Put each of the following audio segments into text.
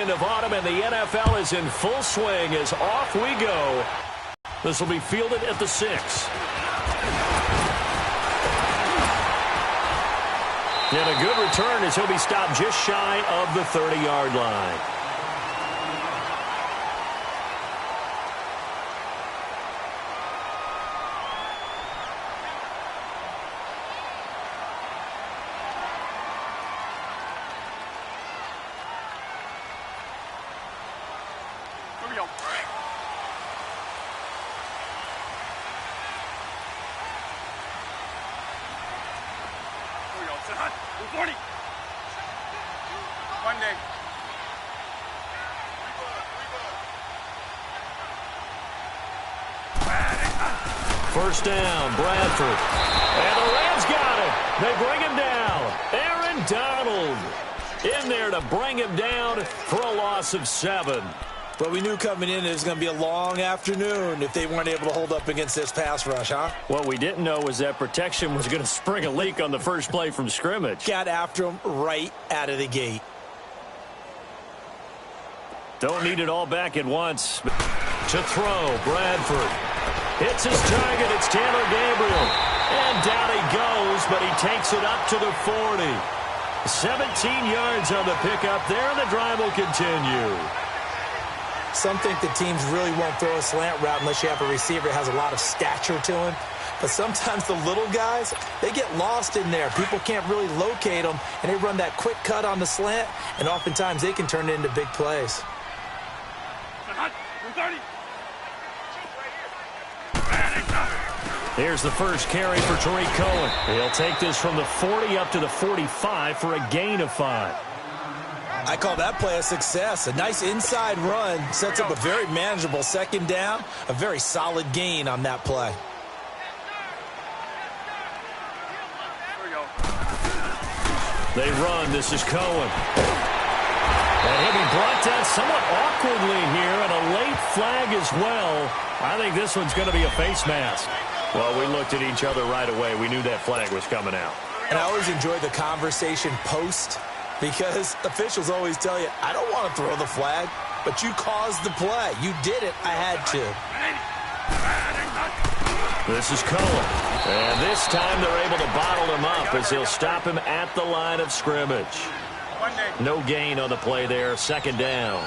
weekend of autumn, and the NFL is in full swing as off we go. This will be fielded at the 6. And a good return as he'll be stopped just shy of the 30-yard line. First down, Bradford. And the Rams got it. They bring him down. Aaron Donald in there to bring him down for a loss of 7. Well, we knew coming in it was going to be a long afternoon if they weren't able to hold up against this pass rush, huh? What we didn't know was that protection was going to spring a leak on the first play from scrimmage. Got after him right out of the gate. Don't need it all back at once. To throw, Bradford. Hits his target. It's Taylor Gabriel. And down he goes, but he takes it up to the 40. 17 yards on the pickup there, and the drive will continue. Some think the teams really won't throw a slant route unless you have a receiver that has a lot of stature to him. But sometimes the little guys, they get lost in there. People can't really locate them, and they run that quick cut on the slant, and oftentimes they can turn it into big plays. Here's the first carry for Tariq Cohen. He'll take this from the 40 up to the 45 for a gain of 5. I call that play a success. A nice inside run sets up a very manageable second down. A very solid gain on that play. They run. This is Cohen. And he'll be brought down somewhat awkwardly here, and a late flag as well. I think this one's going to be a face mask. Well, we looked at each other right away. We knew that flag was coming out. And I always enjoy the conversation post, because officials always tell you, I don't want to throw the flag, but you caused the play. You did it. I had to. This is Cohen. And this time they're able to bottle him up as he'll stop him at the line of scrimmage. No gain on the play there. Second down.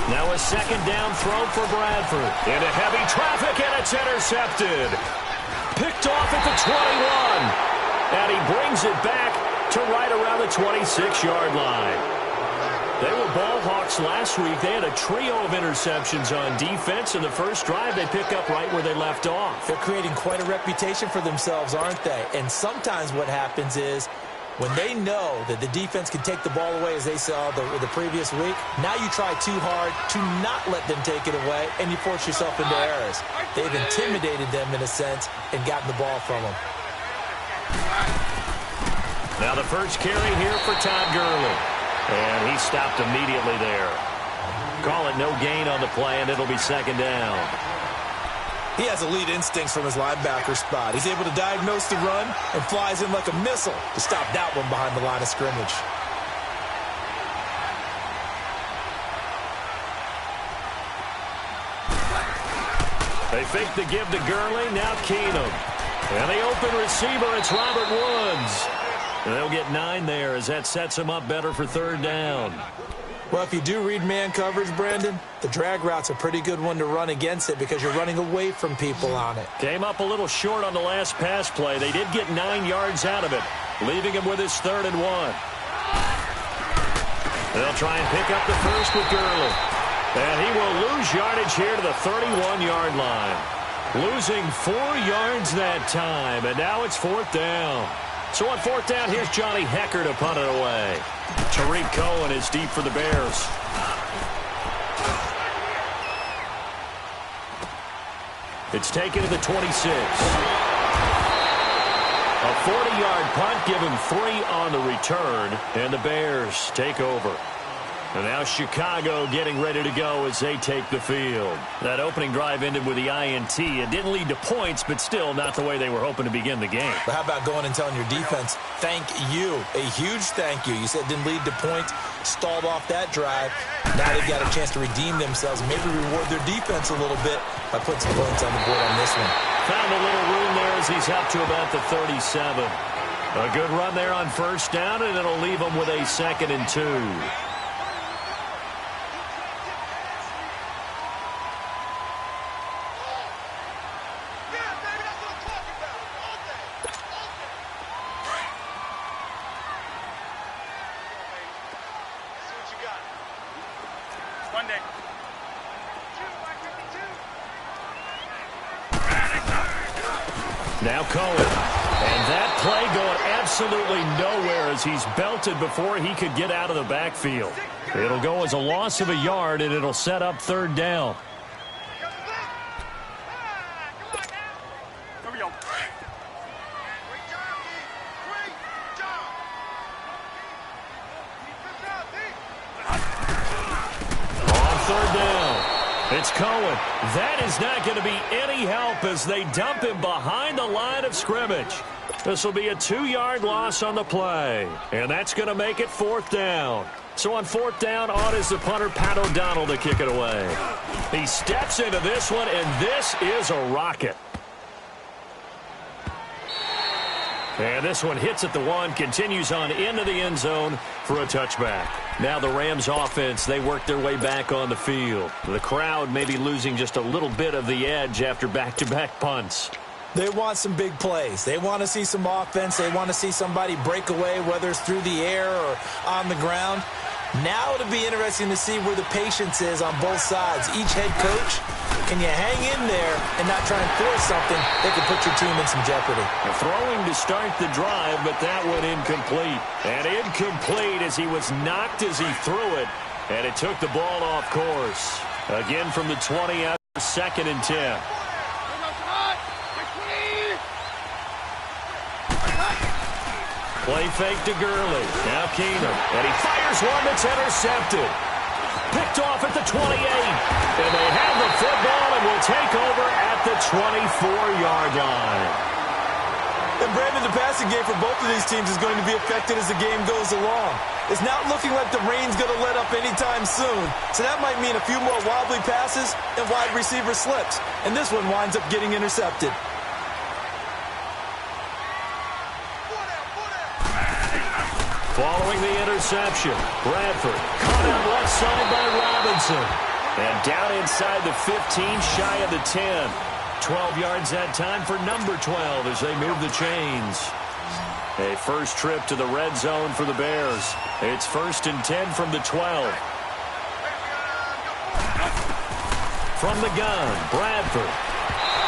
Now a second down throw for Bradford. Into heavy traffic, and it's intercepted. Picked off at the 21. And he brings it back to right around the 26-yard line. They were ball hawks last week. They had a trio of interceptions on defense. In the first drive, they pick up right where they left off. They're creating quite a reputation for themselves, aren't they? And sometimes what happens is, when they know that the defense can take the ball away, as they saw the previous week, now you try too hard to not let them take it away, and you force yourself into errors. They've intimidated them, in a sense, and gotten the ball from them. Now the first carry here for Todd Gurley. And he stopped immediately there. Call it no gain on the play, and it'll be second down. He has elite instincts from his linebacker spot. He's able to diagnose the run and flies in like a missile to stop that one behind the line of scrimmage. They fake the give to Gurley, now Keenum. And the open receiver, it's Robert Woods. And they'll get 9 there as that sets him up better for third down. Well, if you do read man coverage, Brandon, the drag route's a pretty good one to run against it because you're running away from people on it. Came up a little short on the last pass play. They did get 9 yards out of it, leaving him with his 3rd and 1. They'll try and pick up the first with Gurley. And he will lose yardage here to the 31-yard line. Losing 4 yards that time, and now it's 4th down. So on 4th down, here's Johnny Hecker to punt it away. Tariq Cohen is deep for the Bears. It's taken to the 26. A 40-yard punt, give him 3 on the return, and the Bears take over. And now Chicago getting ready to go as they take the field. That opening drive ended with the INT. It didn't lead to points, but still not the way they were hoping to begin the game. But how about going and telling your defense, thank you, a huge thank you. You said it didn't lead to points, stalled off that drive. Now they've got a chance to redeem themselves, maybe reward their defense a little bit by putting some points on the board on this one. Found a little room there as he's up to about the 37. A good run there on first down, and it'll leave him with a 2nd and 2. Now Cohen. And that play going absolutely nowhere as he's belted before he could get out of the backfield. It'll go as a loss of a yard, and it'll set up 3rd down. It's Cohen. That is not going to be any help as they dump him behind the line of scrimmage. This will be a 2-yard loss on the play, and that's going to make it 4th down. So on 4th down, on is the punter, Pat O'Donnell, to kick it away. He steps into this one, and this is a rocket. And this one hits at the 1, continues on into the end zone for a touchback. Now the Rams offense, they work their way back on the field. The crowd may be losing just a little bit of the edge after back-to-back punts. They want some big plays. They want to see some offense. They want to see somebody break away, whether it's through the air or on the ground. Now it'll be interesting to see where the patience is on both sides. Each head coach, can you hang in there and not try and force something that could put your team in some jeopardy? Throwing to start the drive, but that went incomplete. And incomplete as he was knocked as he threw it, and it took the ball off course. Again from the 20 out, 2nd and 10. Play fake to Gurley. Now Keenum. And he fires one that's intercepted. Picked off at the 28. And they have the football and will take over at the 24-yard line. And Brandon, the passing game for both of these teams is going to be affected as the game goes along. It's not looking like the rain's going to let up anytime soon. So that might mean a few more wobbly passes and wide receiver slips. And this one winds up getting intercepted. Following the interception, Bradford caught out left side by Robinson. And down inside the 15, shy of the 10. 12 yards that time for number 12 as they move the chains. A first trip to the red zone for the Bears. It's 1st and 10 from the 12. From the gun, Bradford.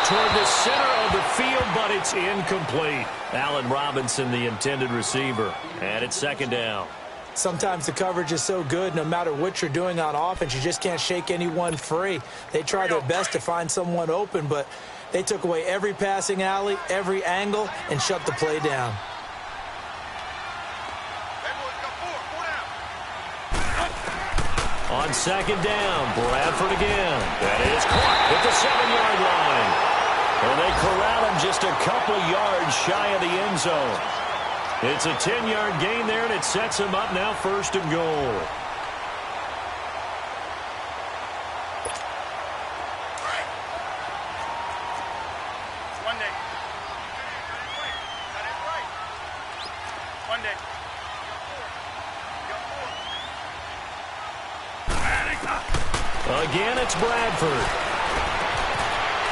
Toward the center of the field, but it's incomplete. Allen Robinson, the intended receiver. And it's 2nd down. Sometimes the coverage is so good, no matter what you're doing on offense, you just can't shake anyone free. They try their best to find someone open, but they took away every passing alley, every angle, and shut the play down. On 2nd down, Bradford again. That is caught at the 7-yard line. And they corral him just a couple yards shy of the end zone. It's a 10-yard gain there, and it sets him up now 1st and goal. Again, it's Bradford.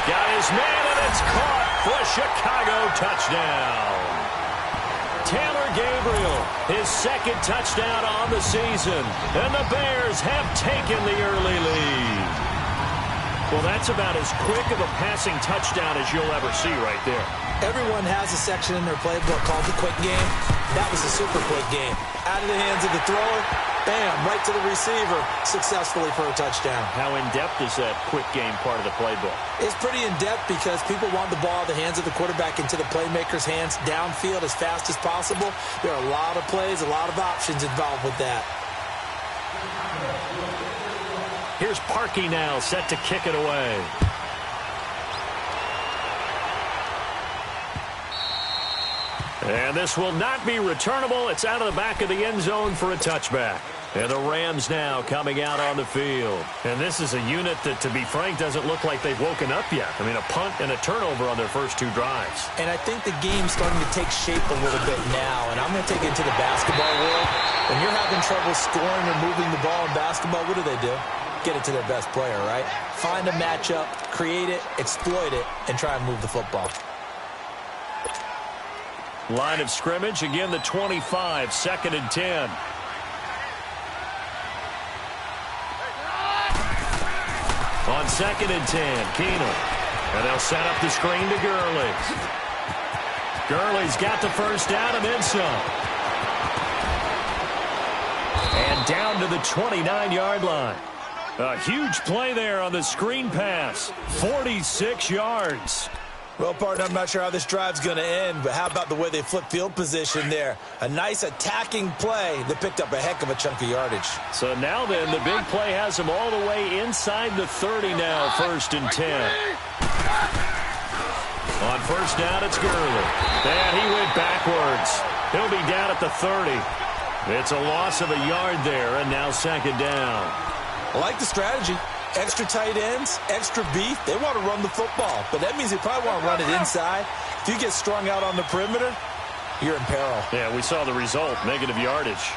Got his man, and it's caught for a Chicago touchdown. Taylor Gabriel, his 2nd touchdown on the season. And the Bears have taken the early lead. Well, that's about as quick of a passing touchdown as you'll ever see right there. Everyone has a section in their playbook called the quick game. That was a super quick game. Out of the hands of the thrower, bam, right to the receiver, successfully for a touchdown. How in-depth is that quick game part of the playbook? It's pretty in-depth because people want the ball in the hands of the quarterback into the playmaker's hands downfield as fast as possible. There are a lot of plays, a lot of options involved with that. Here's Parkey now, set to kick it away. And this will not be returnable. It's out of the back of the end zone for a touchback. And the Rams now coming out on the field. And this is a unit that, to be frank, doesn't look like they've woken up yet. I mean, a punt and a turnover on their first 2 drives. And I think the game's starting to take shape a little bit now. And I'm going to take it into the basketball world. When you're having trouble scoring or moving the ball in basketball, what do? Get it to their best player, right? Find a matchup, create it, exploit it, and try and move the football. Line of scrimmage, again the 25, 2nd and 10. On 2nd and 10, Keenum. And they'll set up the screen to Gurley. Gurley's got the first down and then some. And down to the 29-yard line. A huge play there on the screen pass. 46 yards. Well, partner, I'm not sure how this drive's going to end, but how about the way they flip field position there? A nice attacking play that picked up a heck of a chunk of yardage. So now then, the big play has them all the way inside the 30 now, 1st and 10. On first down, it's Gurley. And he went backwards. He'll be down at the 30. It's a loss of a yard there, and now 2nd down. I like the strategy. Extra tight ends, extra beef. They want to run the football, but that means they probably want to run it inside. If you get strung out on the perimeter, you're in peril. Yeah, we saw the result, negative yardage.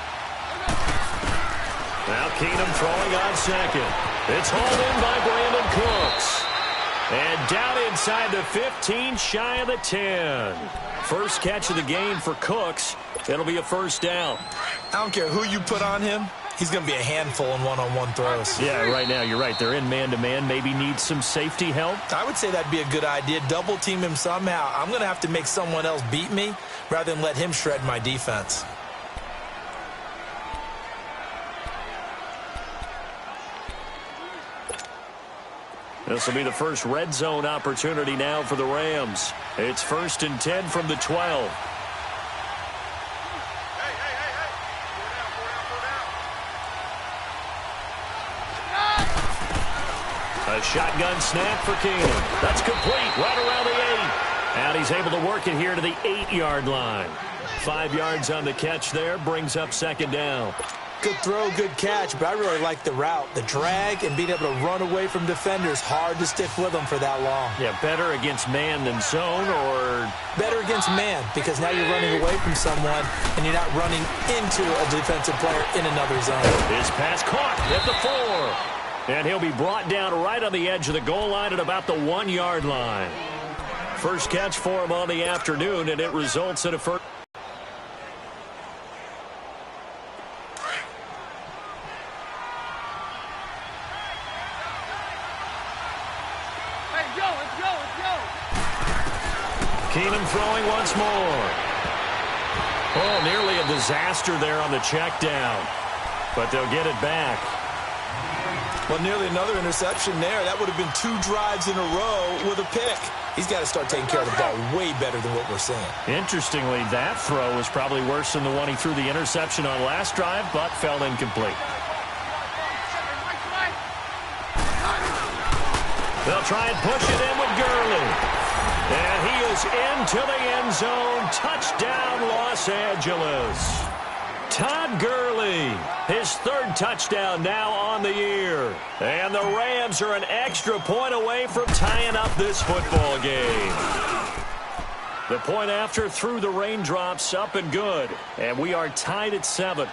Now Keenum throwing on 2nd. It's hauled in by Brandon Cooks. And down inside the 15, shy of the 10. First catch of the game for Cooks. It'll be a first down. I don't care who you put on him. He's going to be a handful in one-on-one throws. Yeah, right now, you're right. They're in man-to-man. Maybe need some safety help. I would say that'd be a good idea. Double team him somehow. I'm going to have to make someone else beat me rather than let him shred my defense. This will be the first red zone opportunity now for the Rams. It's 1st and 10 from the 12. A shotgun snap for Keenum. That's complete right around the 8. And he's able to work it here to the 8-yard line. 5 yards on the catch there, brings up 2nd down. Good throw, good catch, but I really like the route. The drag and being able to run away from defenders, hard to stick with them for that long. Yeah, better against man than zone, or? Better against man, because now you're running away from someone and you're not running into a defensive player in another zone. His pass caught at the 4. And he'll be brought down right on the edge of the goal line at about the 1-yard line. First catch for him on the afternoon, and it results in a first. Keenum throwing once more. Oh, nearly a disaster there on the check down. But they'll get it back. Well, nearly another interception there. That would have been 2 drives in a row with a pick. He's got to start taking care of the ball way better than what we're seeing. Interestingly, that throw was probably worse than the one he threw the interception on last drive, but fell incomplete. They'll try and push it in with Gurley. And he is into the end zone. Touchdown, Los Angeles. Todd Gurley, his 3rd touchdown now on the year. And the Rams are an extra point away from tying up this football game. The point after through the raindrops, up and good. And we are tied at 7.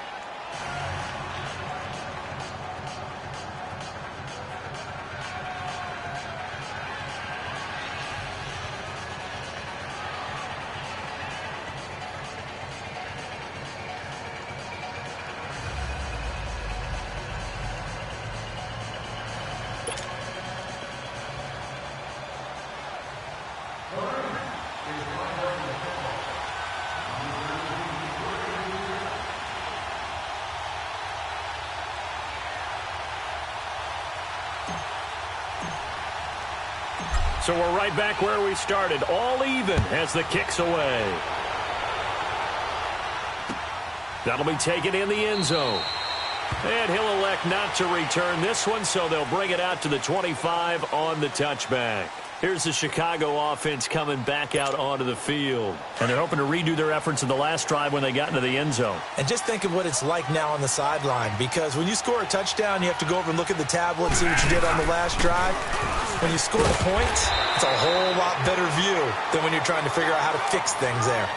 So we're right back where we started, all even as the kick's away. That'll be taken in the end zone. And he'll elect not to return this one, so they'll bring it out to the 25 on the touchback. Here's the Chicago offense coming back out onto the field. And they're hoping to redo their efforts in the last drive when they got into the end zone. And just think of what it's like now on the sideline, because when you score a touchdown, you have to go over and look at the tablet and see what you did on the last drive. When you score the points, it's a whole lot better view than when you're trying to figure out how to fix things there.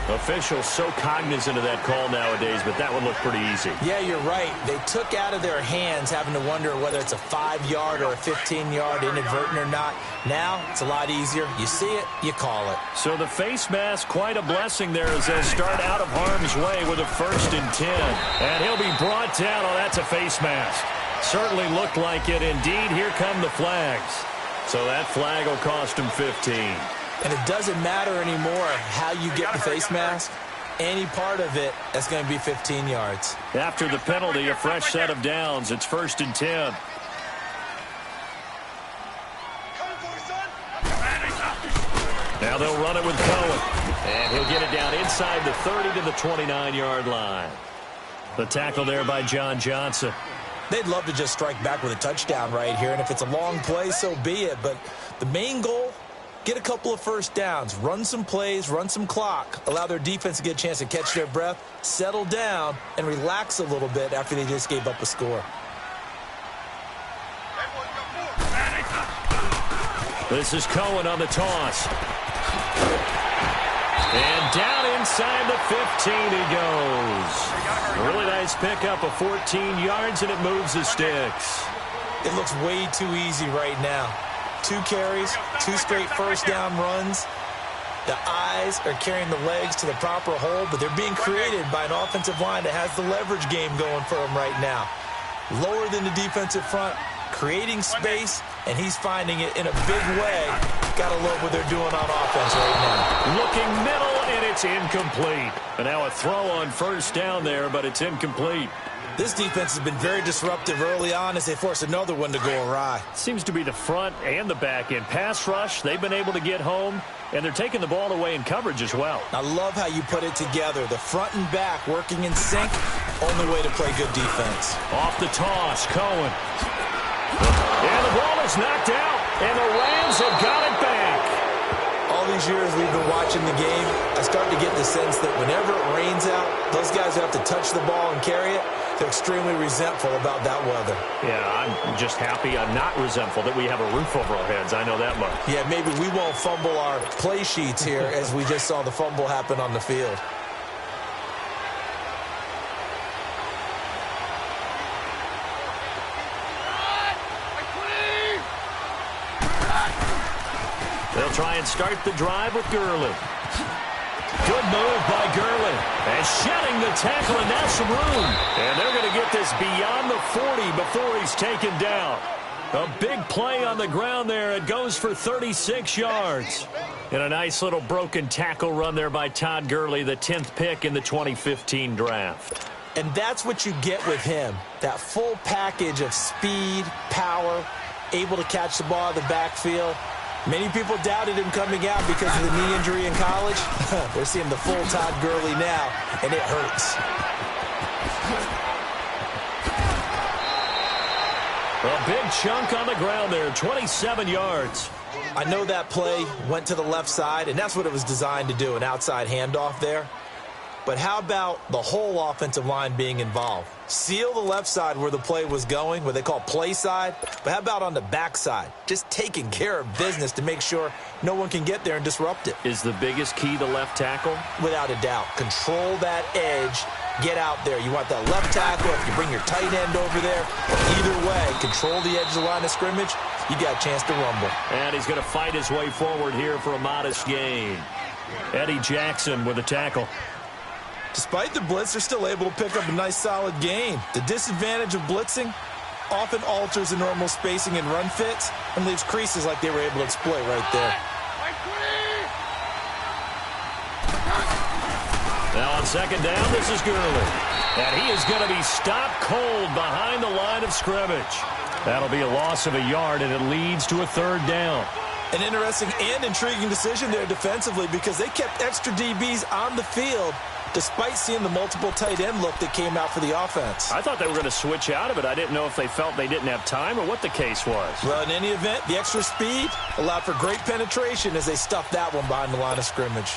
Officials so cognizant of that call nowadays, but that one looked pretty easy. Yeah, you're right. They took out of their hands having to wonder whether it's a 5-yard or a 15-yard inadvertent or not. Now, it's a lot easier. You see it, you call it. So the face mask, quite a blessing there as they'll start out of harm's way with a 1st and 10. And he'll be brought down. Oh, that's a face mask. Certainly looked like it. Indeed, here come the flags. So that flag will cost him 15. And it doesn't matter anymore how you get the face mask. Any part of it, that's going to be 15 yards. After the penalty, a fresh set of downs. It's 1st and 10. Now they'll run it with Cohen. And he'll get it down inside the 30 to the 29-yard line. The tackle there by John Johnson. They'd love to just strike back with a touchdown right here. And if it's a long play, so be it. But the main goal, get a couple of first downs, run some plays, run some clock, allow their defense to get a chance to catch their breath, settle down, and relax a little bit after they just gave up a score. This is Cohen on the toss. And down inside the 15 he goes. Really nice pickup of 14 yards, and it moves the sticks. It looks way too easy right now. 2 carries, 2 straight first down runs. The eyes are carrying the legs to the proper hole, but they're being created by an offensive line that has the leverage game going for them right now. Lower than the defensive front, creating space, and he's finding it in a big way. Gotta love what they're doing on offense right now. Looking middle, and it's incomplete. And now a throw on 1st down there, but it's incomplete. This defense has been very disruptive early on as they force another one to go awry. Seems to be the front and the back end. Pass rush, they've been able to get home, and they're taking the ball away in coverage as well. I love how you put it together. The front and back working in sync, only way to play good defense. Off the toss, Cohen. And the ball is knocked out, and the Rams have got it back. All these years we've been watching the game, I start to get the sense that whenever it rains out, those guys who have to touch the ball and carry it, they're extremely resentful about that weather. Yeah, I'm just happy I'm not resentful that we have a roof over our heads. I know that much. Yeah, maybe we won't fumble our play sheets here as we just saw the fumble happen on the field. They'll try and start the drive with Gurley. Good move by Gurley. And shedding the tackle, and now some room. And they're going to get this beyond the 40 before he's taken down. A big play on the ground there. It goes for 36 yards. And a nice little broken tackle run there by Todd Gurley, the 10th pick in the 2015 draft. And that's what you get with him. That full package of speed, power, able to catch the ball in the backfield. Many people doubted him coming out because of the knee injury in college. We're seeing the full Todd Gurley now, and it hurts. A big chunk on the ground there, 27 yards. I know that play went to the left side, and that's what it was designed to do, an outside handoff there. But how about the whole offensive line being involved? Seal the left side where the play was going, what they call play side. But how about on the back side? Just taking care of business to make sure no one can get there and disrupt it. Is the biggest key the left tackle? Without a doubt. Control that edge. Get out there. You want that left tackle. If you bring your tight end over there, either way, control the edge of the line of scrimmage, you got a chance to rumble. And he's going to fight his way forward here for a modest gain. Eddie Jackson with a tackle. Despite the blitz, they're still able to pick up a nice solid gain. The disadvantage of blitzing often alters the normal spacing and run fits and leaves creases like they were able to exploit right there. Now on 2nd down, this is Gurley. And he is going to be stopped cold behind the line of scrimmage. That'll be a loss of a yard, and it leads to a 3rd down. An interesting and intriguing decision there defensively because they kept extra DBs on the field despite seeing the multiple tight end look that came out for the offense. I thought they were going to switch out of it. I didn't know if they felt they didn't have time or what the case was. Well, in any event, the extra speed allowed for great penetration as they stuffed that one behind the line of scrimmage.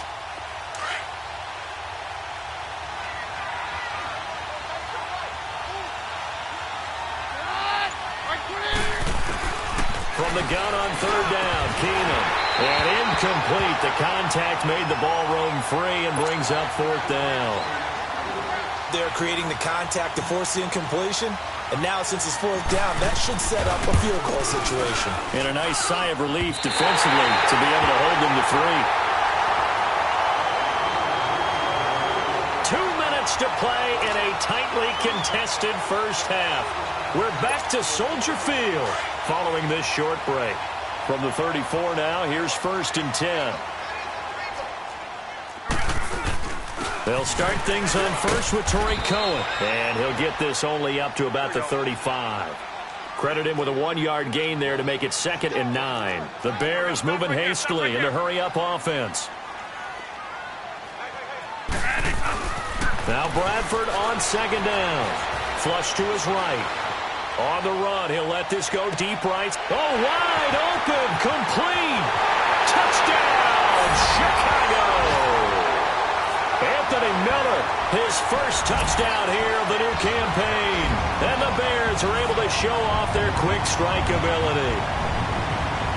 From the gun on third down, Keenum. And incomplete. The contact made the ball roam free and brings up fourth down. They're creating the contact to force the incompletion. And now, since it's fourth down, that should set up a field goal situation. And a nice sigh of relief defensively to be able to hold them to 3. 2 minutes to play in a tightly contested first half. We're back to Soldier Field following this short break. From the 34 now, here's 1st and 10. They'll start things on first with Torrey Cohen. And he'll get this only up to about the 35. Credit him with a 1-yard gain there to make it 2nd and 9. The Bears moving hastily in the hurry-up offense. Now Bradford on 2nd down. Flush to his right. On the run, he'll let this go deep right. Oh, wide open, complete. Touchdown, Chicago. Anthony Miller, his first touchdown here of the new campaign. And the Bears are able to show off their quick strike ability.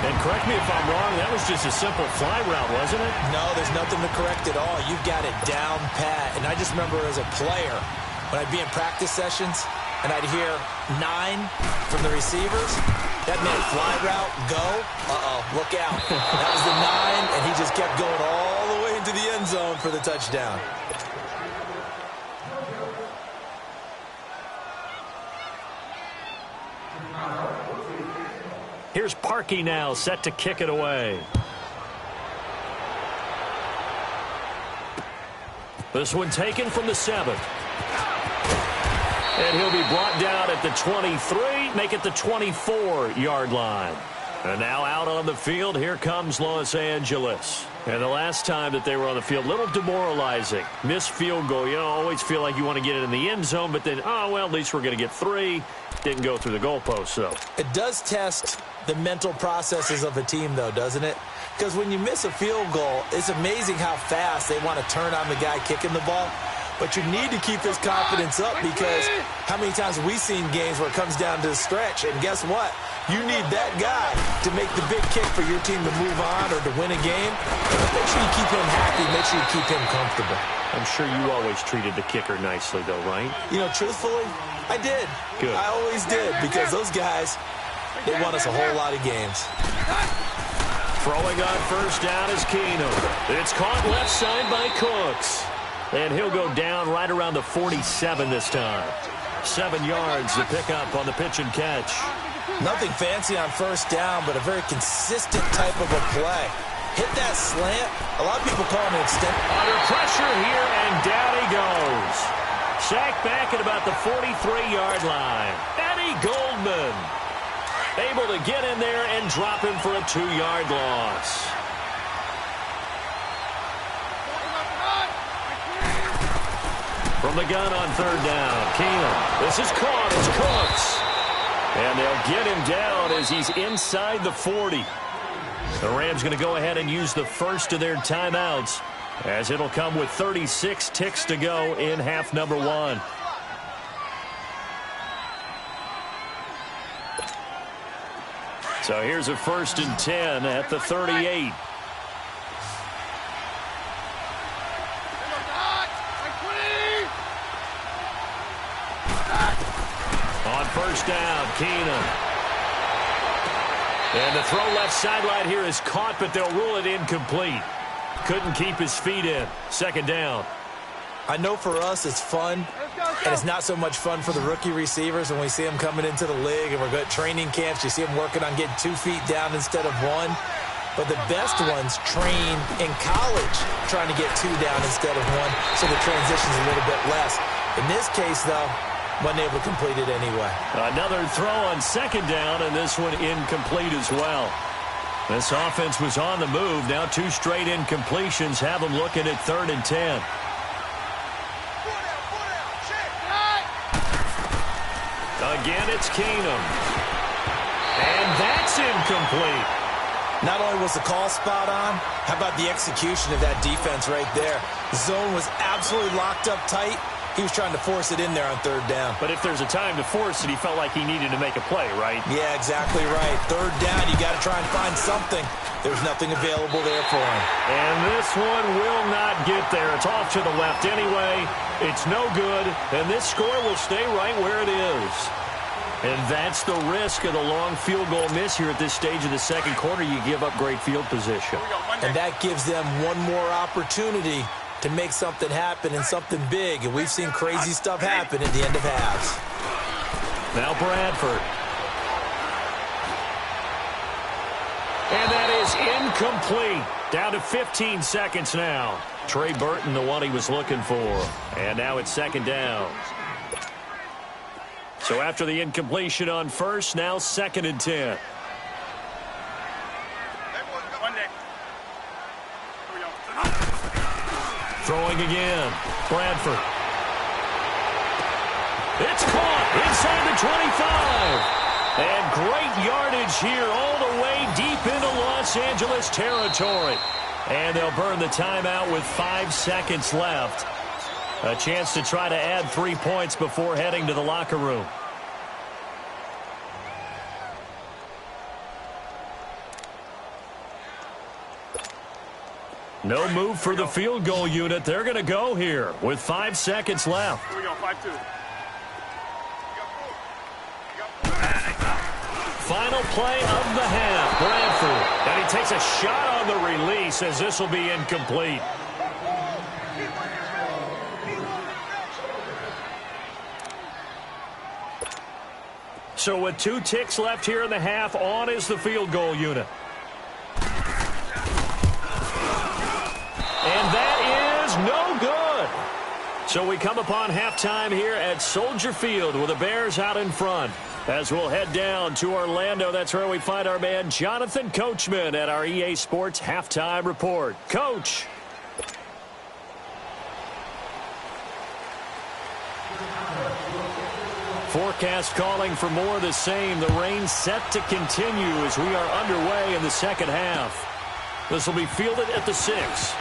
And correct me if I'm wrong, that was just a simple fly route, wasn't it? No, there's nothing to correct at all. You've got it down pat. And I just remember as a player, when I'd be in practice sessions, and I'd hear 9 from the receivers. That meant fly route, go. Look out. That was the 9, and he just kept going all the way into the end zone for the touchdown. Here's Parkey now, set to kick it away. This one taken from the 7th. And he'll be brought down at the 23, make it the 24-yard line. And now out on the field, here comes Los Angeles. And the last time that they were on the field, a little demoralizing. Missed field goal. You always feel like you want to get it in the end zone, but then, oh, well, at least we're going to get 3. Didn't go through the goalpost, so. It does test the mental processes of a team, though, doesn't it? Because when you miss a field goal, it's amazing how fast they want to turn on the guy kicking the ball. But you need to keep his confidence up because how many times have we seen games where it comes down to the stretch? And guess what? You need that guy to make the big kick for your team to move on or to win a game. Make sure you keep him happy. Make sure you keep him comfortable. I'm sure you always treated the kicker nicely, though, right? You know, truthfully, I did. Good. I always did because those guys, they won us a whole lot of games. Throwing on first down is Keenum. It's caught left side by Cooks. And he'll go down right around the 47 this time. 7 yards to pick up on the pitch and catch. Nothing fancy on first down, but a very consistent type of a play. Hit that slant. A lot of people call him an extent. Under pressure here, and down he goes. Sacked back at about the 43-yard line. Eddie Goldman able to get in there and drop him for a 2-yard loss. From the gun on third down, Keenum. This is caught. It's Cooks. And they'll get him down as he's inside the 40. The Rams going to go ahead and use the first of their timeouts as it'll come with 36 ticks to go in half number 1. So here's a 1st and 10 at the 38. On first down, Keenum. And the throw left sideline here is caught, but they'll rule it incomplete. Couldn't keep his feet in. 2nd down. I know for us it's fun, and it's not so much fun for the rookie receivers when we see them coming into the league and we're going to training camps. You see them working on getting 2 feet down instead of 1. But the best ones train in college trying to get 2 down instead of 1, so the transition's a little bit less. In this case, though, wasn't able to complete it anyway. Another throw on 2nd down, and this one incomplete as well. This offense was on the move. Now 2 straight incompletions have them looking at 3rd and 10. Again, it's Keenum. And that's incomplete. Not only was the call spot on, how about the execution of that defense right there? The zone was absolutely locked up tight. He was trying to force it in there on third down. But if there's a time to force it, he felt like he needed to make a play, right? Yeah, exactly right. Third down, you got to try and find something. There's nothing available there for him. And this one will not get there. It's off to the left anyway. It's no good, and this score will stay right where it is. And that's the risk of the long field goal miss here at this stage of the second quarter. You give up great field position. And that gives them one more opportunity to make something happen and something big. And we've seen crazy stuff happen at the end of halves. Now Bradford. And that is incomplete. Down to 15 seconds now. Trey Burton, the one he was looking for. And now it's second down. So after the incompletion on first, now second and 10. Throwing again. Bradford. It's caught inside the 25. And great yardage here all the way deep into Los Angeles territory. And they'll burn the timeout with 5 seconds left. A chance to try to add 3 points before heading to the locker room. No move for the field goal unit. They're going to go here with 5 seconds left. Here we go, 5-2. Final play of the half. Bradford. And he takes a shot on the release as this will be incomplete. So with 2 ticks left here in the half, on is the field goal unit. And that is no good. So we come upon halftime here at Soldier Field with the Bears out in front. As we'll head down to Orlando, that's where we find our man Jonathan Coachman at our EA Sports Halftime Report. Coach. Forecast calling for more of the same. The rain set to continue as we are underway in the second half. This will be fielded at the 6.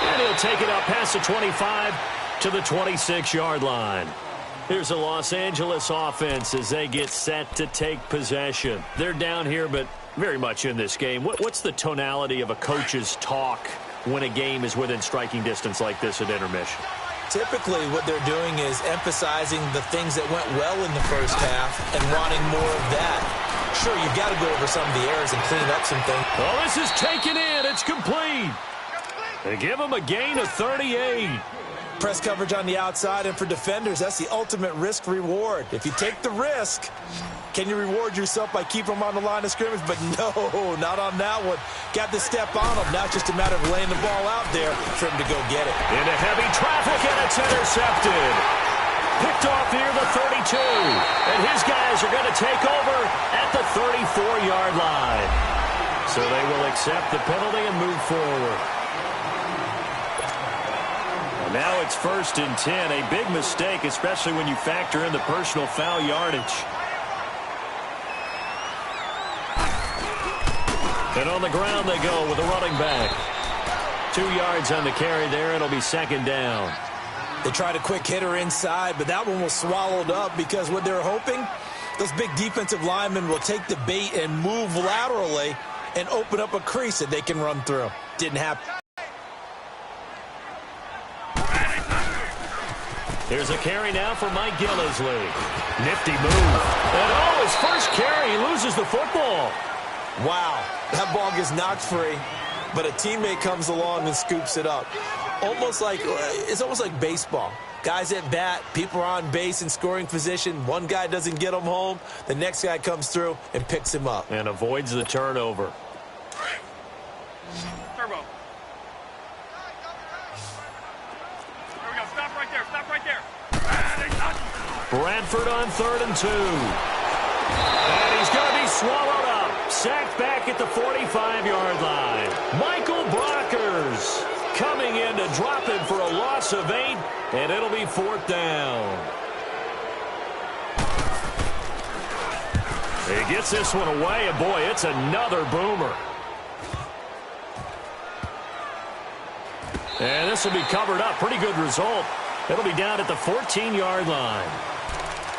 And he'll take it up past the 25 to the 26-yard line. Here's the Los Angeles offense as they get set to take possession. They're down here, but very much in this game. What's the tonality of a coach's talk when a game is within striking distance like this at intermission? Typically, what they're doing is emphasizing the things that went well in the first half and wanting more of that. Sure, you've got to go over some of the errors and clean up some things. Oh, this is taken in. It's complete. They give them a gain of 38. Press coverage on the outside, and for defenders, that's the ultimate risk-reward. If you take the risk, can you reward yourself by keeping them on the line of scrimmage? But no, not on that one. Got to step on them. Now it's just a matter of laying the ball out there for him to go get it. Into heavy traffic, and it's intercepted. Picked off near the 32. And his guys are going to take over at the 34-yard line. So they will accept the penalty and move forward. Now it's 1st and 10. A big mistake, especially when you factor in the personal foul yardage. And on the ground they go with a running back. 2 yards on the carry there. It'll be second down. They tried a quick hitter inside, but that one was swallowed up because what they're hoping, those big defensive linemen will take the bait and move laterally and open up a crease that they can run through. Didn't happen. Here's a carry now for Mike Gillisley. Nifty move. And oh, his first carry, he loses the football. Wow, that ball gets knocked free, but a teammate comes along and scoops it up. It's almost like baseball. Guys at bat, people are on base in scoring position. One guy doesn't get him home. The next guy comes through and picks him up. And avoids the turnover. Turbo. There we go. Stop right there. Stop right there. Bradford on 3rd and 2. And he's going to be swallowed up. Sacked back at the 45-yard line. Michael Brockers coming in to drop him for a loss of 8, and it'll be 4th down. He gets this one away, and boy, it's another boomer. And this will be covered up. Pretty good result. It'll be down at the 14-yard line.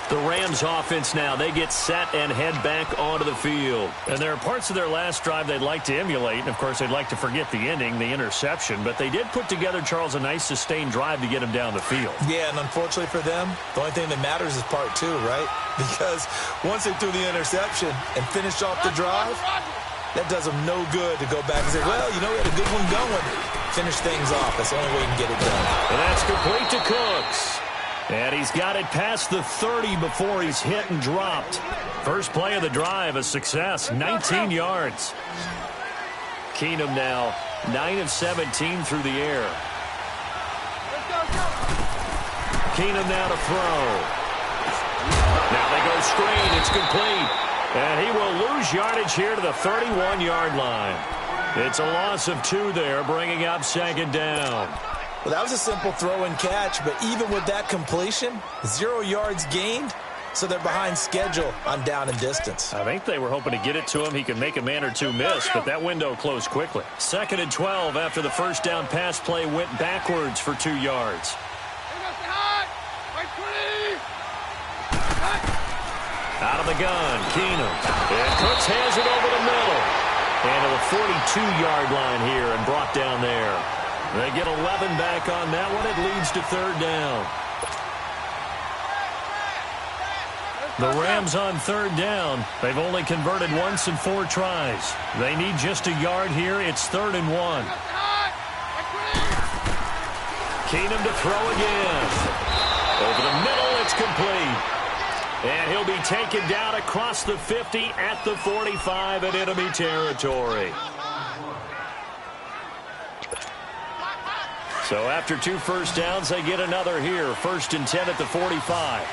The Rams offense now, they get set and head back onto the field. And there are parts of their last drive they'd like to emulate. And, of course, they'd like to forget the ending, the interception. But they did put together, Charles, a nice sustained drive to get him down the field. Yeah, and unfortunately for them, the only thing that matters is part two, right? Because once they threw the interception and finished off the drive, that does them no good to go back and say, well, you know, we had a good one going. Finish things off. That's the only way you can get it done. And that's complete to Cooks. And he's got it past the 30 before he's hit and dropped. First play of the drive, a success, 19 yards. Keenum now 9 of 17 through the air. Keenum now to throw. Now they go screen. It's complete. And he will lose yardage here to the 31-yard line. It's a loss of 2 there, bringing up second down. Well, that was a simple throw and catch, but even with that completion, 0 yards gained, so they're behind schedule on down and distance. I think they were hoping to get it to him. He could make a man or two miss, but that window closed quickly. 2nd and 12 after the first down pass play went backwards for 2 yards. Out of the gun, Keenum. And Cooks has it over the middle. And to the 42-yard line here and brought down there. They get 11 back on that one. It leads to 3rd down. The Rams on 3rd down. They've only converted once in 4 tries. They need just a yard here. It's 3rd and 1. Keenum to throw again. Over the middle, it's complete. And he'll be taken down across the 50 at the 45 in enemy territory. So after 2 first downs, they get another here. 1st and 10 at the 45.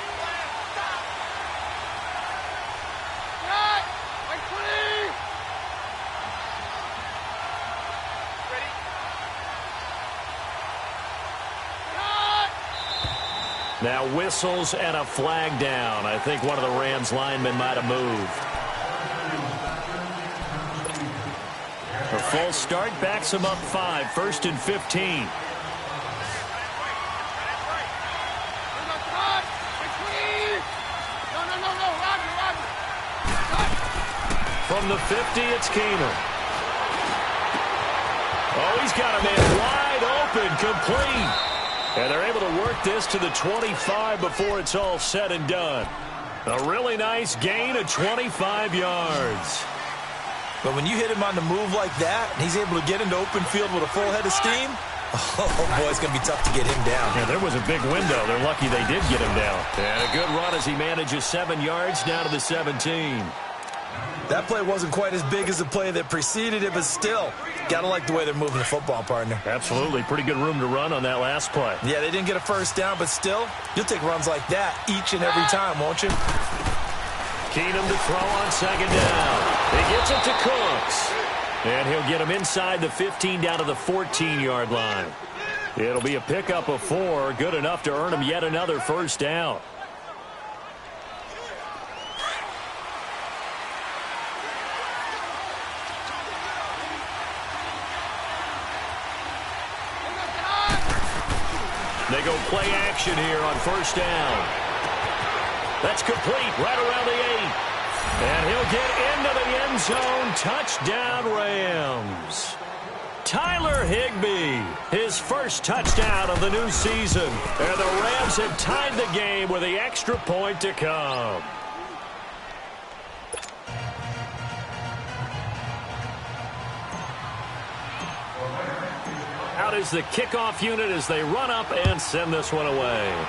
Now whistles and a flag down. I think one of the Rams linemen might have moved. A full start backs him up 5. 1st and 15. From the 50, it's Keenum. Oh, he's got a man wide open, complete. And they're able to work this to the 25 before it's all said and done. A really nice gain of 25 yards. But when you hit him on the move like that, and he's able to get into open field with a full head of steam, oh, boy, it's going to be tough to get him down. Yeah, there was a big window. They're lucky they did get him down. And a good run as he manages 7 yards down to the 17. That play wasn't quite as big as the play that preceded it, but still, got to like the way they're moving the football, partner. Absolutely. Pretty good room to run on that last play. Yeah, they didn't get a first down, but still, you'll take runs like that each and every time, won't you? Keenum to throw on 2nd down. He gets it to Cooks. And he'll get him inside the 15 down to the 14-yard line. It'll be a pickup of 4, good enough to earn him yet another first down. They go play action here on 1st down. That's complete right around the 8. And he'll get into the end zone. Touchdown, Rams. Tyler Higbee, his first touchdown of the new season. And the Rams have tied the game with the extra point to come. Out is the kickoff unit as they run up and send this one away.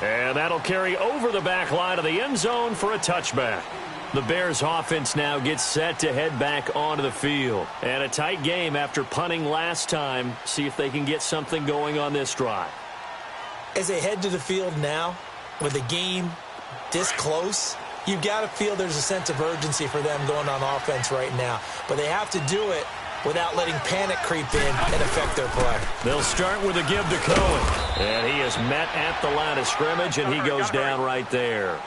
And that'll carry over the back line of the end zone for a touchback. The Bears offense now gets set to head back onto the field. And a tight game after punting last time. See if they can get something going on this drive. As they head to the field now, with the game this close, you've got to feel there's a sense of urgency for them going on offense right now. But they have to do it without letting panic creep in and affect their play. They'll start with a give to Cohen. And he is met at the line of scrimmage, and he goes down right there.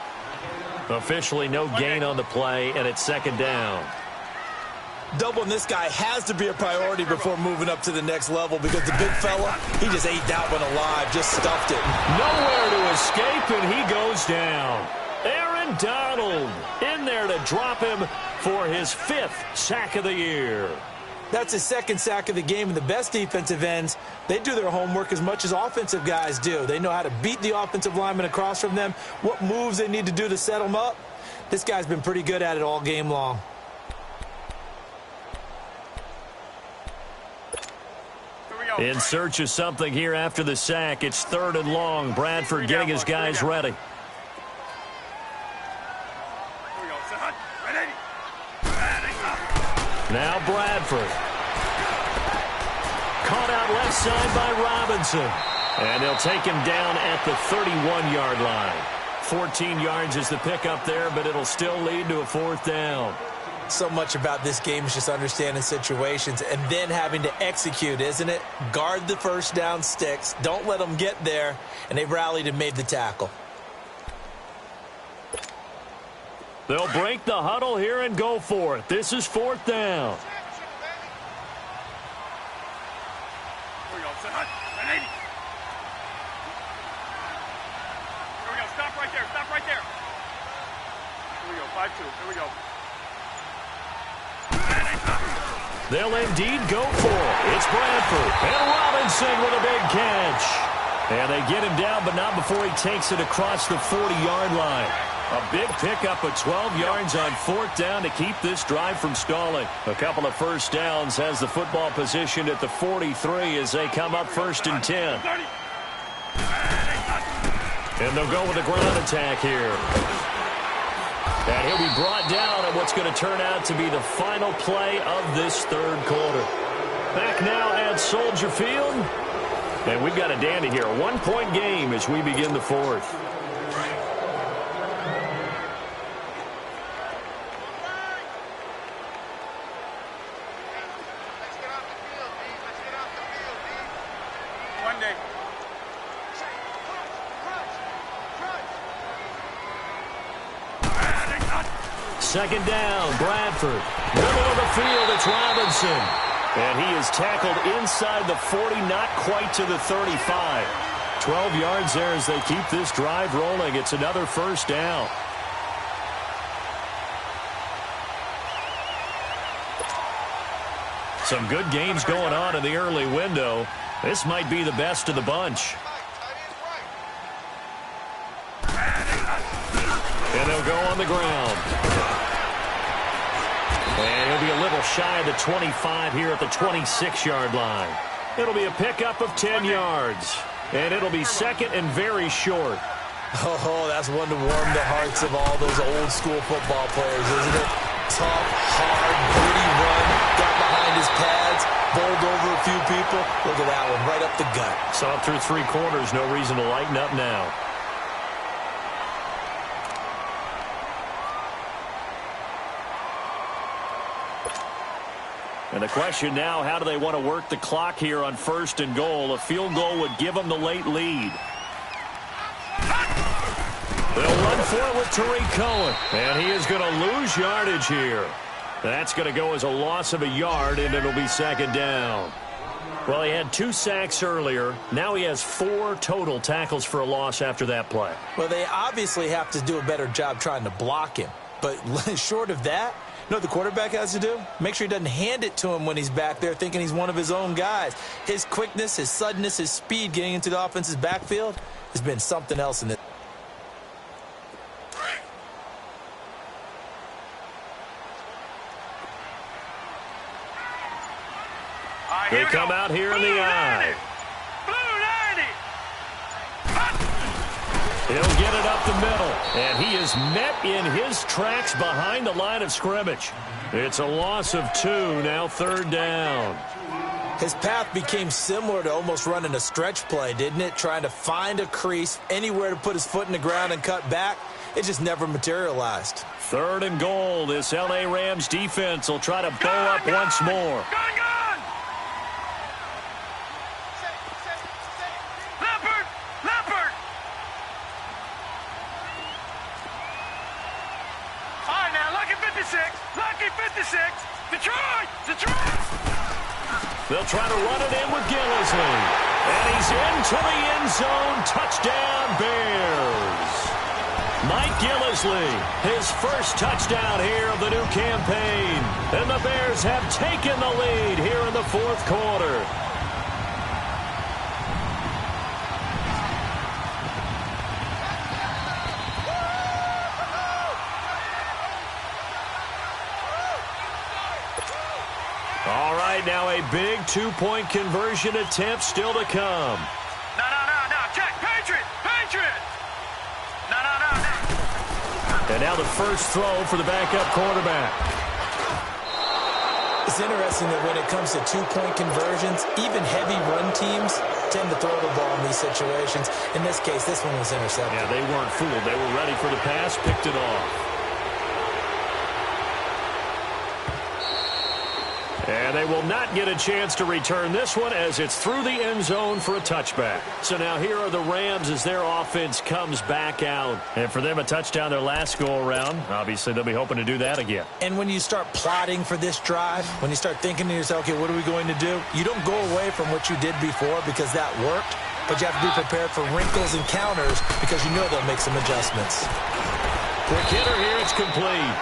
Officially no gain on the play, and it's second down. Doubling this guy has to be a priority before moving up to the next level because the big fella, he just ate that one alive, just stuffed it. Nowhere to escape, and he goes down. Aaron Donald in there to drop him for his 5th sack of the year. That's his 2nd sack of the game, and the best defensive ends, they do their homework as much as offensive guys do. They know how to beat the offensive lineman across from them, what moves they need to do to set them up. This guy's been pretty good at it all game long. In search of something here after the sack. It's 3rd and long. Bradford getting his guys ready. Now Bradford. Caught out left side by Robinson. And they'll take him down at the 31-yard line. 14 yards is the pickup there, but it'll still lead to a 4th down. So much about this game is just understanding situations and then having to execute, isn't it? Guard the first down sticks. Don't let them get there. And they rallied and made the tackle. They'll break the huddle here and go for it. This is 4th down. Here we go. Here we go. Stop right there. Stop right there. Here we go. 5-2. Here we go. They'll indeed go for it. It's Bradford. And Robinson with a big catch. And they get him down, but not before he takes it across the 40-yard line. A big pickup of 12 yards on 4th down to keep this drive from stalling. A couple of first downs has the football positioned at the 43 as they come up 1st and 10. And they'll go with a ground attack here. And he'll be brought down at what's going to turn out to be the final play of this 3rd quarter. Back now at Soldier Field. And we've got a dandy here. A 1-point game as we begin the 4th. Second down, Bradford. Middle of the field, it's Robinson. And he is tackled inside the 40, not quite to the 35. 12 yards there as they keep this drive rolling. It's another first down. Some good games going on in the early window. This might be the best of the bunch. And they'll go on the ground. And he'll be a little shy of the 25 here at the 26-yard line. It'll be a pickup of 10 yards. And it'll be 2nd and very short. Oh, that's one to warm the hearts of all those old-school football players, isn't it? Tough, hard, gritty run. Got behind his pads, bowled over a few people. Look at that one, right up the gut. Saw it through 3 quarters. No reason to lighten up now. And the question now, how do they want to work the clock here on 1st and goal? A field goal would give them the late lead. They'll run for it with Tariq Cohen. And he is going to lose yardage here. That's going to go as a loss of a yard, and it'll be 2nd down. Well, he had 2 sacks earlier. Now he has 4 total tackles for a loss after that play. Well, they obviously have to do a better job trying to block him. But short of that, you know what the quarterback has to do? Make sure he doesn't hand it to him when he's back there thinking he's one of his own guys. His quickness, his suddenness, his speed getting into the offense's backfield has been something else in this. They come out here in the eye. He'll get it up the middle, and he is met in his tracks behind the line of scrimmage. It's a loss of 2, now 3rd down. His path became similar to almost running a stretch play, didn't it? Trying to find a crease, anywhere to put his foot in the ground and cut back. It just never materialized. 3rd and goal. This L.A. Rams defense will try to bow up once more. Go! 6. Detroit! Detroit! They'll try to run it in with Gillisley. And he's into the end zone. Touchdown, Bears. Mike Gillisley, his first touchdown here of the new campaign. And the Bears have taken the lead here in the fourth quarter. All right, now a big two-point conversion attempt still to come. No. Check. Patriot! Patriot! No. And now the first throw for the backup quarterback. It's interesting that when it comes to two-point conversions, even heavy run teams tend to throw the ball in these situations. In this case, this one was intercepted. Yeah, they weren't fooled. They were ready for the pass, picked it off. And they will not get a chance to return this one as it's through the end zone for a touchback. So now here are the Rams as their offense comes back out. And for them, a touchdown their last go-around. Obviously, they'll be hoping to do that again. And when you start plotting for this drive, when you start thinking to yourself, okay, what are we going to do? You don't go away from what you did before because that worked, but you have to be prepared for wrinkles and counters because you know they'll make some adjustments. Quick hitter here, it's complete.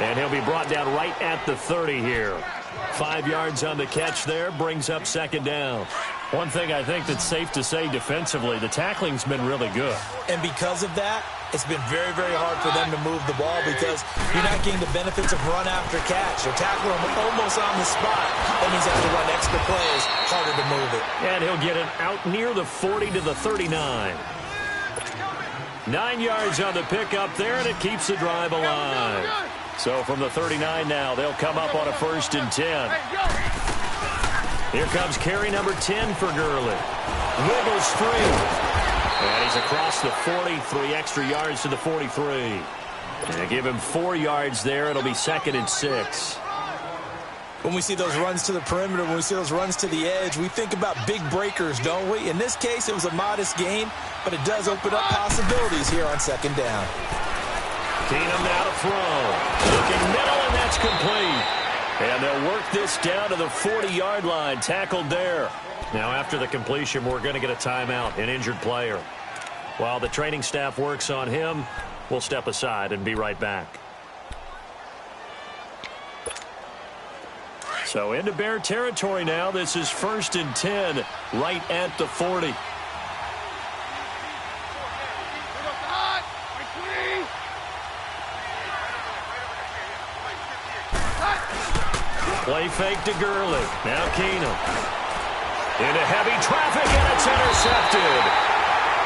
And he'll be brought down right at the 30 here. 5 yards on the catch there, brings up second down. One thing I think that's safe to say defensively, the tackling's been really good. And because of that, it's been very, very hard for them to move the ball because you're not getting the benefits of run after catch. They're tackling them almost on the spot. That means they have to run extra plays, harder to move it. And he'll get it out near the 40 to the 39. 9 yards on the pickup there, and it keeps the drive alive. So from the 39 now, they'll come up on a 1st and 10. Here comes carry number 10 for Gurley. Wiggles free. And he's across the 40, 3 extra yards to the 43. And give him 4 yards there. It'll be 2nd and 6. When we see those runs to the perimeter, when we see those runs to the edge, we think about big breakers, don't we? In this case, it was a modest gain, but it does open up possibilities here on 2nd down. Keenum now to throw. Looking middle, and that's complete. And they'll work this down to the 40-yard line. Tackled there. Now, after the completion, we're going to get a timeout, an injured player. While the training staff works on him, we'll step aside and be right back. So into Bear territory now. This is 1st and 10, right at the 40. Play fake to Gurley. Now Keenum. Into heavy traffic, and it's intercepted.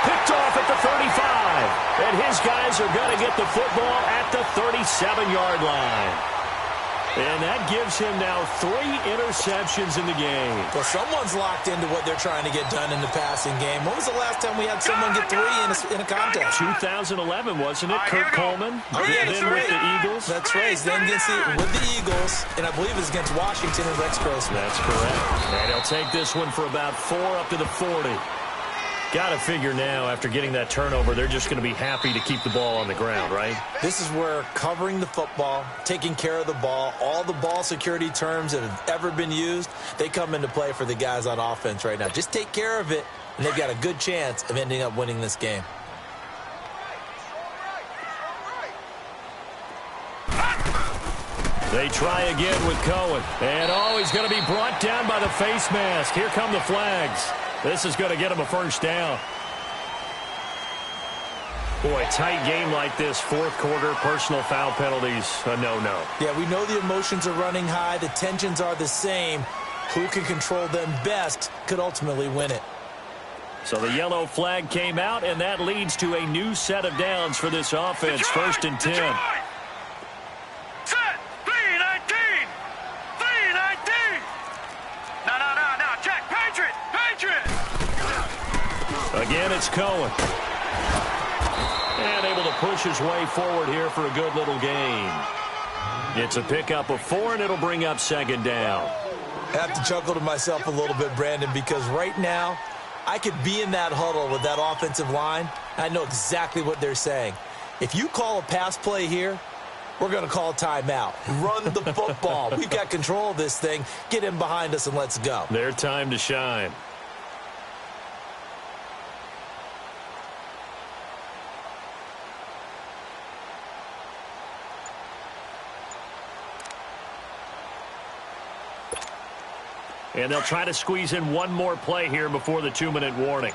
Picked off at the 35. And his guys are going to get the football at the 37-yard line. And that gives him now 3 interceptions in the game. Well, someone's locked into what they're trying to get done in the passing game. When was the last time we had someone get 3 in a contest? 2011, wasn't it? Kurt Coleman. Oh, yeah, that's then right. with the Eagles. That's right. Then with the Eagles, and I believe it's against Washington and Rex Grossman. That's correct. And he'll take this one for about 4 up to the 40. Got to figure now, after getting that turnover, they're just going to be happy to keep the ball on the ground, right? This is where covering the football, taking care of the ball, all the ball security terms that have ever been used, they come into play for the guys on offense right now. Just take care of it, and they've got a good chance of ending up winning this game. They try again with Cohen. And, he's going to be brought down by the face mask. Here come the flags. This is going to get him a 1st down. Boy, tight game like this, 4th quarter, personal foul penalties, a no-no. Yeah, we know the emotions are running high. The tensions are the same. Who can control them best could ultimately win it. So the yellow flag came out, and that leads to a new set of downs for this offense. Detroit, 1st and 10. Detroit. Set. 3-19. 3-19. No. Check. Patriot. Again, it's Cohen. And able to push his way forward here for a good little gain. It's a pickup of 4, and it'll bring up 2nd down. I have to chuckle to myself a little bit, Brandon, because right now I could be in that huddle with that offensive line. I know exactly what they're saying. If you call a pass play here, we're going to call timeout. Run the football. We've got control of this thing. Get him behind us and let's go. Their time to shine. And they'll try to squeeze in one more play here before the 2-minute warning.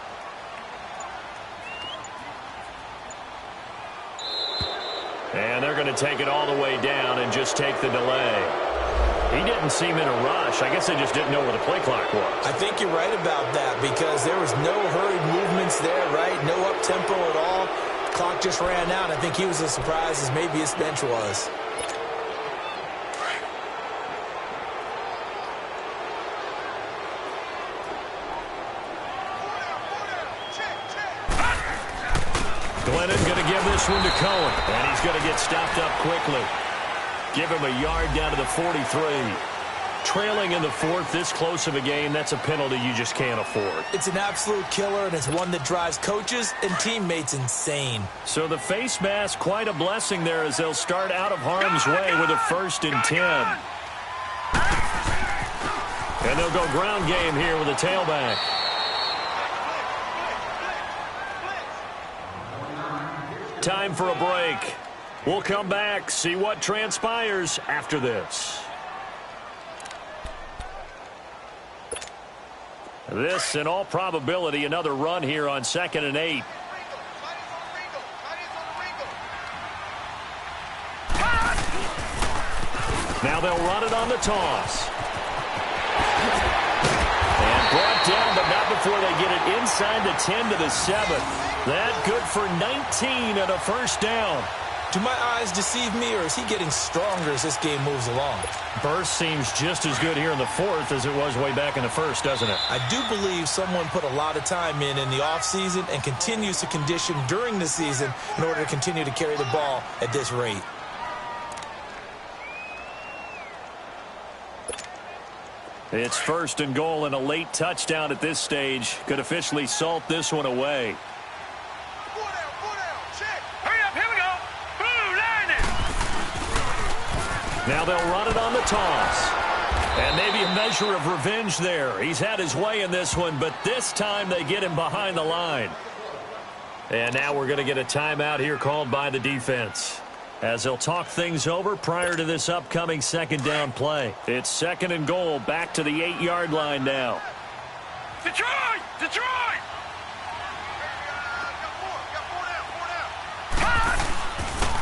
And they're going to take it all the way down and just take the delay. He didn't seem in a rush. I guess they just didn't know where the play clock was. I think you're right about that because there was no hurried movements there, right? No up-tempo at all. The clock just ran out. I think he was as surprised as maybe his bench was. Glennon going to give this one to Cohen, and he's going to get stopped up quickly. Give him a yard down to the 43. Trailing in the fourth, this close of a game, that's a penalty you just can't afford. It's an absolute killer, and it's one that drives coaches and teammates insane. So the face mask, quite a blessing there as they'll start out of harm's way with a 1st and 10. And they'll go ground game here with a tailback. Time for a break. We'll come back, see what transpires after this. This, in all probability, another run here on 2nd and 8. Now they'll run it on the toss. And brought down, but not before they get it inside the 10 to the 7. That good for 19 and a 1st down. Do my eyes deceive me, or is he getting stronger as this game moves along? Burst seems just as good here in the 4th as it was way back in the 1st, doesn't it? I do believe someone put a lot of time in the offseason and continues to condition during the season in order to continue to carry the ball at this rate. It's 1st and goal, and a late touchdown at this stage could officially salt this one away. Now they'll run it on the toss. And maybe a measure of revenge there. He's had his way in this one, but this time they get him behind the line. And now we're going to get a timeout here called by the defense, as they'll talk things over prior to this upcoming 2nd down play. It's 2nd and goal, back to the 8-yard line now. Detroit! Detroit!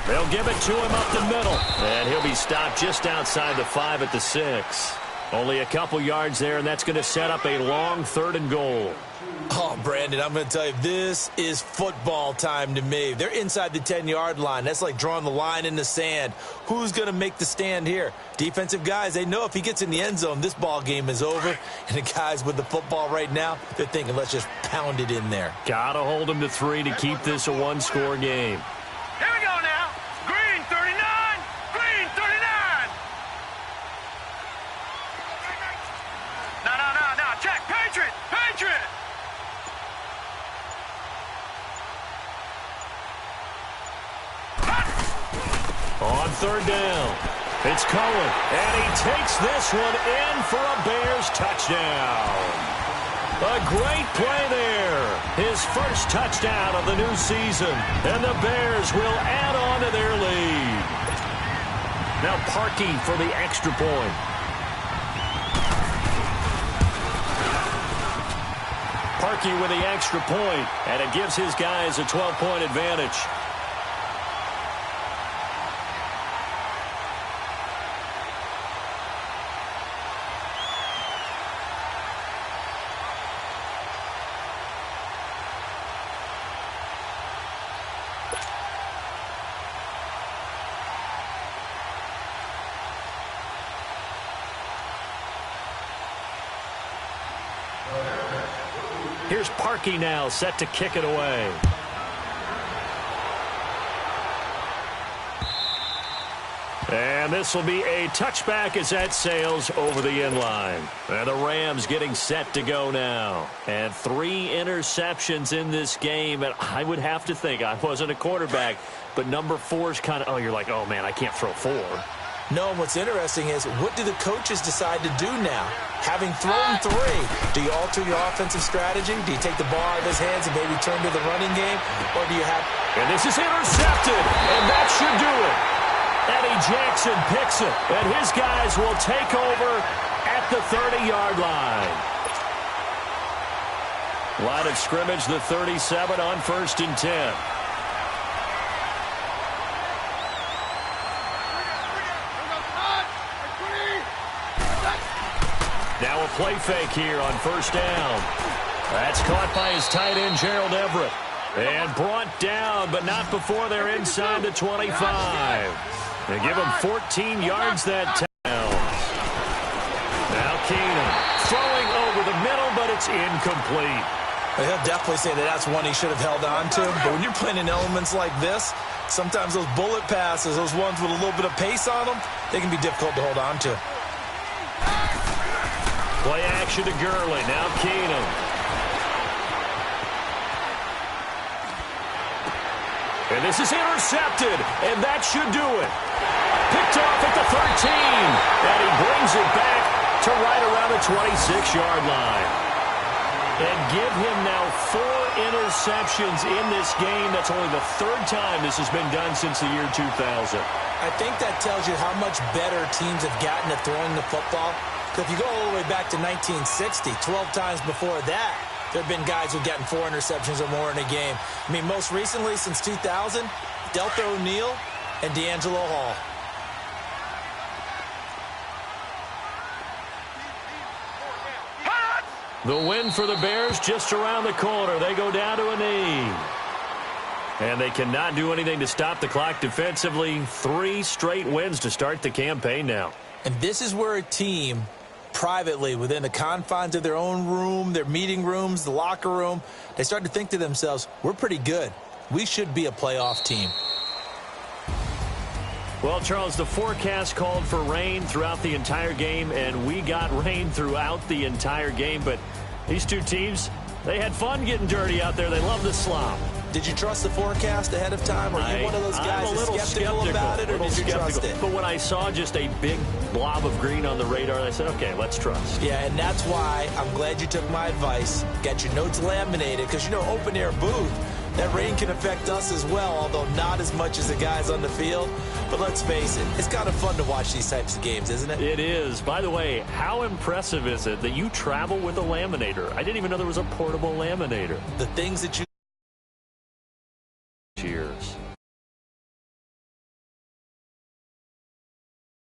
They'll give it to him up the middle. And he'll be stopped just outside the 5 at the 6. Only a couple yards there, and that's going to set up a long 3rd and goal. Oh, Brandon, I'm going to tell you, this is football time to me. They're inside the 10-yard line. That's like drawing the line in the sand. Who's going to make the stand here? Defensive guys, they know if he gets in the end zone, this ball game is over. And the guys with the football right now, they're thinking, let's just pound it in there. Got to hold him to 3 to keep this a one-score game. Here we go now. Green 39. Green 39. No. Check. Patriot. Patriot. On 3rd down, it's Cohen, and he takes this one in for a Bears touchdown. A great play there. His 1st touchdown of the new season, and the Bears will add on to their lead. Now Parkey for the extra point. Parkey with the extra point, and it gives his guys a 12-point advantage. Here's Parkey now, set to kick it away. And this will be a touchback as that sails over the end line. And the Rams getting set to go now. And 3 interceptions in this game. And I would have to think, I wasn't a quarterback, but number 4 is kind of, you're like, oh, man, I can't throw 4. No, and what's interesting is, what do the coaches decide to do now? Having thrown 3, do you alter your offensive strategy? Do you take the ball out of his hands and maybe turn to the running game? Or do you have... And this is intercepted, and that should do it. Eddie Jackson picks it, and his guys will take over at the 30-yard line. Line of scrimmage, the 37 on 1st and 10. Now a play fake here on 1st down. That's caught by his tight end, Gerald Everett. And brought down, but not before they're inside the 25. They give him 14 yards that time. Now Keenum throwing over the middle, but it's incomplete. Well, he'll definitely say that that's one he should have held on to. But when you're playing in elements like this, sometimes those bullet passes, those ones with a little bit of pace on them, they can be difficult to hold on to. Play action to Gurley. Now Keenum. And this is intercepted, and that should do it. Picked off at the 13, and he brings it back to right around the 26-yard line. And give him now 4 interceptions in this game. That's only the 3rd time this has been done since the year 2000. I think that tells you how much better teams have gotten at throwing the football. Because if you go all the way back to 1960, 12 times before that, there have been guys who've gotten 4 interceptions or more in a game. I mean, most recently, since 2000, Delta O'Neal and D'Angelo Hall. The win for the Bears just around the corner. They go down to a knee. And they cannot do anything to stop the clock defensively. 3 straight wins to start the campaign now. And this is where a team, privately, within the confines of their own room, their meeting rooms, the locker room, they start to think to themselves, we're pretty good. We should be a playoff team. Well, Charles, the forecast called for rain throughout the entire game, and we got rain throughout the entire game. But these 2 teams, they had fun getting dirty out there. They love the slop. Did you trust the forecast ahead of time? Or are you one of those guys that's skeptical about it, or did you trust it? But when I saw just a big blob of green on the radar, I said, okay, let's trust. Yeah, and that's why I'm glad you took my advice. Got your notes laminated, because, you know, open-air booth, that rain can affect us as well, although not as much as the guys on the field. But let's face it, it's kind of fun to watch these types of games, isn't it? It is. By the way, how impressive is it that you travel with a laminator? I didn't even know there was a portable laminator. The things that you